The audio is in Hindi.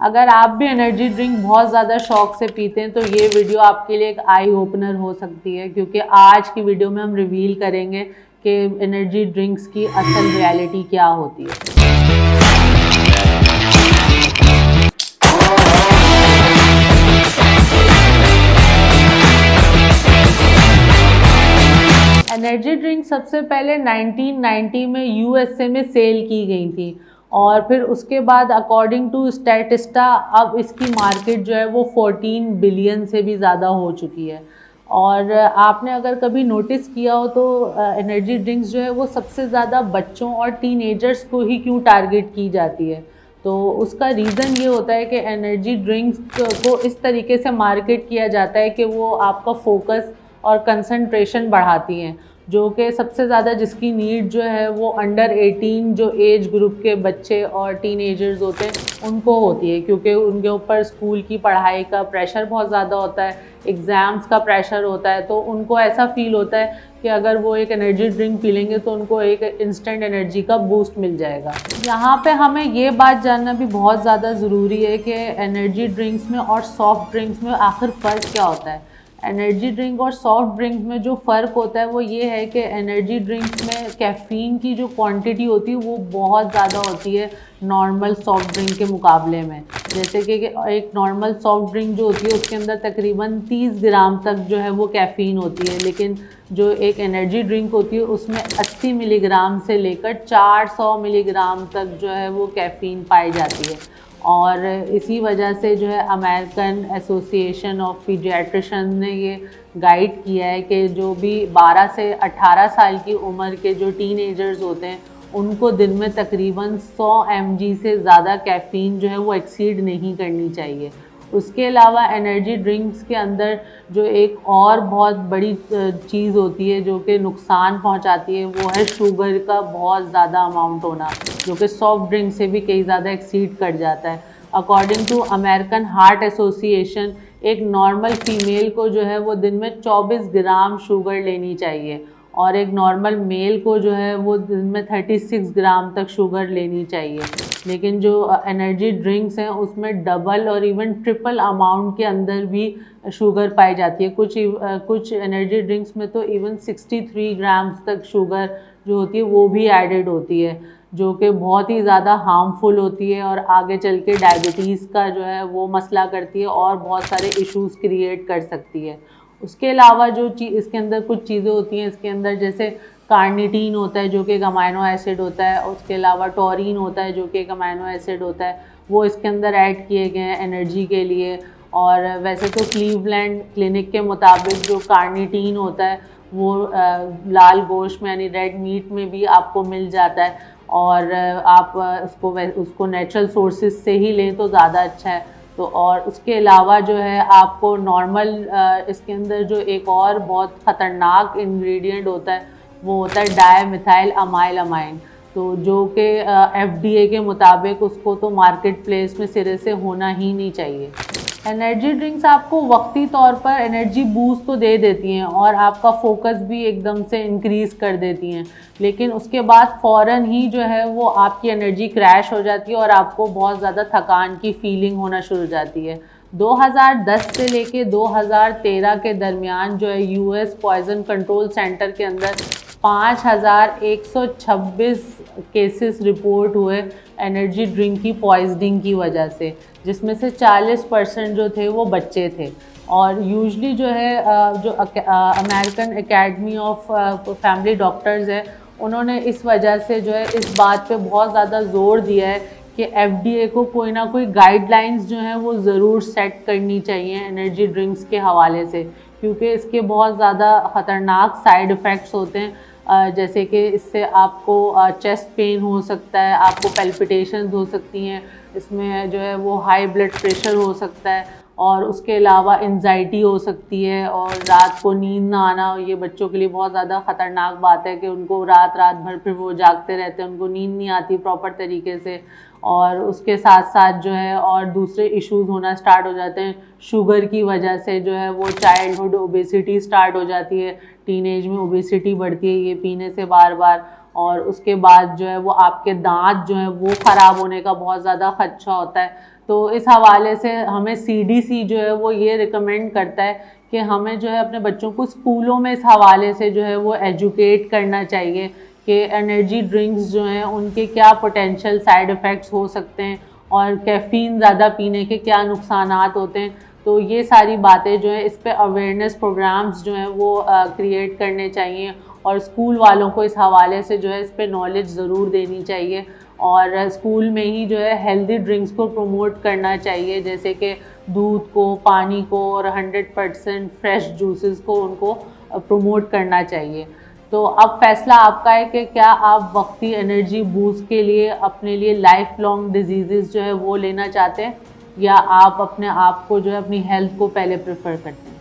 अगर आप भी एनर्जी ड्रिंक बहुत ज़्यादा शौक से पीते हैं तो ये वीडियो आपके लिए एक आई ओपनर हो सकती है, क्योंकि आज की वीडियो में हम रिवील करेंगे कि एनर्जी ड्रिंक्स की असल रियलिटी क्या होती है। एनर्जी ड्रिंक सबसे पहले 1990 में यूएसए में सेल की गई थी और फिर उसके बाद अकॉर्डिंग टू स्टैटिस्टा अब इसकी मार्केट जो है वो 14 बिलियन से भी ज़्यादा हो चुकी है। और आपने अगर कभी नोटिस किया हो तो एनर्जी ड्रिंक्स जो है वो सबसे ज़्यादा बच्चों और टीनेजर्स को ही क्यों टारगेट की जाती है, तो उसका रीज़न ये होता है कि एनर्जी ड्रिंक्स को इस तरीके से मार्केट किया जाता है कि वो आपका फोकस और कंसंट्रेशन बढ़ाती हैं, जो कि सबसे ज़्यादा जिसकी नीड जो है वो अंडर 18 जो एज ग्रुप के बच्चे और टीनेजर्स होते हैं उनको होती है, क्योंकि उनके ऊपर स्कूल की पढ़ाई का प्रेशर बहुत ज़्यादा होता है, एग्ज़ाम्स का प्रेशर होता है, तो उनको ऐसा फील होता है कि अगर वो एक एनर्जी ड्रिंक पी लेंगे तो उनको एक इंस्टेंट एनर्जी का बूस्ट मिल जाएगा। यहाँ पे हमें ये बात जानना भी बहुत ज़्यादा ज़रूरी है कि एनर्जी ड्रिंक्स में और सॉफ्ट ड्रिंक्स में आखिर फ़र्क क्या होता है। एनर्जी ड्रिंक और सॉफ्ट ड्रिंक्स में जो फ़र्क होता है वो ये है कि एनर्जी ड्रिंक्स में कैफ़ीन की जो क्वांटिटी होती है वो बहुत ज़्यादा होती है नॉर्मल सॉफ्ट ड्रिंक के मुकाबले में। जैसे कि एक नॉर्मल सॉफ्ट ड्रिंक जो होती है उसके अंदर तकरीबन 30 ग्राम तक जो है वो कैफ़ीन होती है, लेकिन जो एक एनर्जी ड्रिंक होती है उसमें 80 मिलीग्राम से लेकर 400 मिलीग्राम तक जो है वो कैफ़ीन पाई जाती है। और इसी वजह से जो है अमेरिकन एसोसिएशन ऑफ पीडियाट्रिशियन ने ये गाइड किया है कि जो भी 12 से 18 साल की उम्र के जो टीनेजर्स होते हैं उनको दिन में तकरीबन 100 mg से ज़्यादा कैफ़ीन जो है वो एक्सीड नहीं करनी चाहिए। उसके अलावा एनर्जी ड्रिंक्स के अंदर जो एक और बहुत बड़ी चीज़ होती है जो कि नुकसान पहुंचाती है वो है शुगर का बहुत ज़्यादा अमाउंट होना, जो कि सॉफ्ट ड्रिंक से भी कई ज़्यादा एक्सीड कर जाता है। According to American heart association एक नॉर्मल फीमेल को जो है वो दिन में 24 ग्राम शुगर लेनी चाहिए और एक नॉर्मल मेल को जो है वो दिन में 36 ग्राम तक शुगर लेनी चाहिए। लेकिन जो एनर्जी ड्रिंक्स हैं उसमें डबल और इवन ट्रिपल अमाउंट के अंदर भी शुगर पाई जाती है। कुछ एनर्जी ड्रिंक्स में तो इवन 63 ग्राम्स तक शुगर जो होती है वो भी एडेड होती है, जो कि बहुत ही ज़्यादा हार्मफुल होती है और आगे चल के डायबिटीज़ का जो है वो मसला करती है और बहुत सारे इश्यूज़ क्रिएट कर सकती है। उसके अलावा जो इसके अंदर कुछ चीज़ें होती हैं इसके अंदर, जैसे कार्निटीन होता है जो कि एक अमाइनो एसिड होता है, उसके अलावा टॉरिन होता है जो कि एक अमाइनो एसिड होता है, वो इसके अंदर ऐड किए गए हैं एनर्जी के लिए। और वैसे तो क्लीवलैंड क्लिनिक के मुताबिक जो कार्निटीन होता है वो लाल गोश्त में यानी रेड मीट में भी आपको मिल जाता है और आप उसको नेचुरल सोर्सेज से ही लें तो ज़्यादा अच्छा है। तो और उसके अलावा जो है आपको नॉर्मल इसके अंदर जो एक और बहुत ख़तरनाक इंग्रेडिएंट होता है वो होता है डायमिथाइल अमाइल अमाइन, तो जो कि FDA के मुताबिक उसको तो मार्केट प्लेस में सिरे से होना ही नहीं चाहिए। एनर्जी ड्रिंक्स आपको वक्ती तौर पर एनर्जी बूस्ट तो दे देती हैं और आपका फोकस भी एकदम से इंक्रीज़ कर देती हैं, लेकिन उसके बाद फ़ौरन ही जो है वो आपकी एनर्जी क्रैश हो जाती है और आपको बहुत ज़्यादा थकान की फीलिंग होना शुरू हो जाती है। 2010 से लेके 2013 के दरमियान जो है US पॉइज़न कंट्रोल सेंटर के अंदर 5126 केसेस रिपोर्ट हुए एनर्जी ड्रिंक की पॉइजनिंग की वजह से, जिसमें से 40% जो थे वो बच्चे थे। और यूजली जो है जो American academy of family doctors है उन्होंने इस वजह से जो है इस बात पे बहुत ज़्यादा ज़ोर दिया है कि FDA को कोई ना कोई गाइडलाइंस जो हैं वो ज़रूर सेट करनी चाहिए एनर्जी ड्रिंक्स के हवाले से, क्योंकि इसके बहुत ज़्यादा ख़तरनाक साइड इफ़ेक्ट्स होते हैं। जैसे कि इससे आपको चेस्ट पेन हो सकता है, आपको पैल्पिटेशंस हो सकती हैं, इसमें जो है वो हाई ब्लड प्रेशर हो सकता है और उसके अलावा एंजाइटी हो सकती है और रात को नींद ना आना। ये बच्चों के लिए बहुत ज़्यादा ख़तरनाक बात है कि उनको रात भर फिर वो जागते रहते हैं, उनको नींद नहीं आती प्रॉपर तरीके से और उसके साथ साथ जो है और दूसरे इश्यूज़ होना स्टार्ट हो जाते हैं। शुगर की वजह से जो है वो चाइल्डहुड ओबेसिटी स्टार्ट हो जाती है, टीनेज में ओबेसिटी बढ़ती है ये पीने से बार बार। और उसके बाद जो है वो आपके दांत जो है वो ख़राब होने का बहुत ज़्यादा खदशा होता है। तो इस हवाले से हमें CDC जो है वो ये रिकमेंड करता है कि हमें जो है अपने बच्चों को स्कूलों में इस हवाले से जो है वो एजुकेट करना चाहिए कि एनर्जी ड्रिंक्स जो हैं उनके क्या पोटेंशियल साइड इफ़ेक्ट्स हो सकते हैं और कैफ़ीन ज़्यादा पीने के क्या नुकसानात होते हैं। तो ये सारी बातें जो है इस पे अवेयरनेस प्रोग्राम्स जो हैं वो क्रिएट करने चाहिए और स्कूल वालों को इस हवाले से जो है इस पे नॉलेज ज़रूर देनी चाहिए और स्कूल में ही जो है हेल्दी ड्रिंक्स को प्रमोट करना चाहिए, जैसे कि दूध को, पानी को और 100% फ्रेश जूसेस को उनको प्रमोट करना चाहिए। तो अब फैसला आपका है कि क्या आप वक्ती एनर्जी बूस्ट के लिए अपने लिए लाइफ लॉन्ग डिजीज़ जो है वो लेना चाहते हैं या आप अपने आप को जो है अपनी हेल्थ को पहले प्रेफर करते हैं।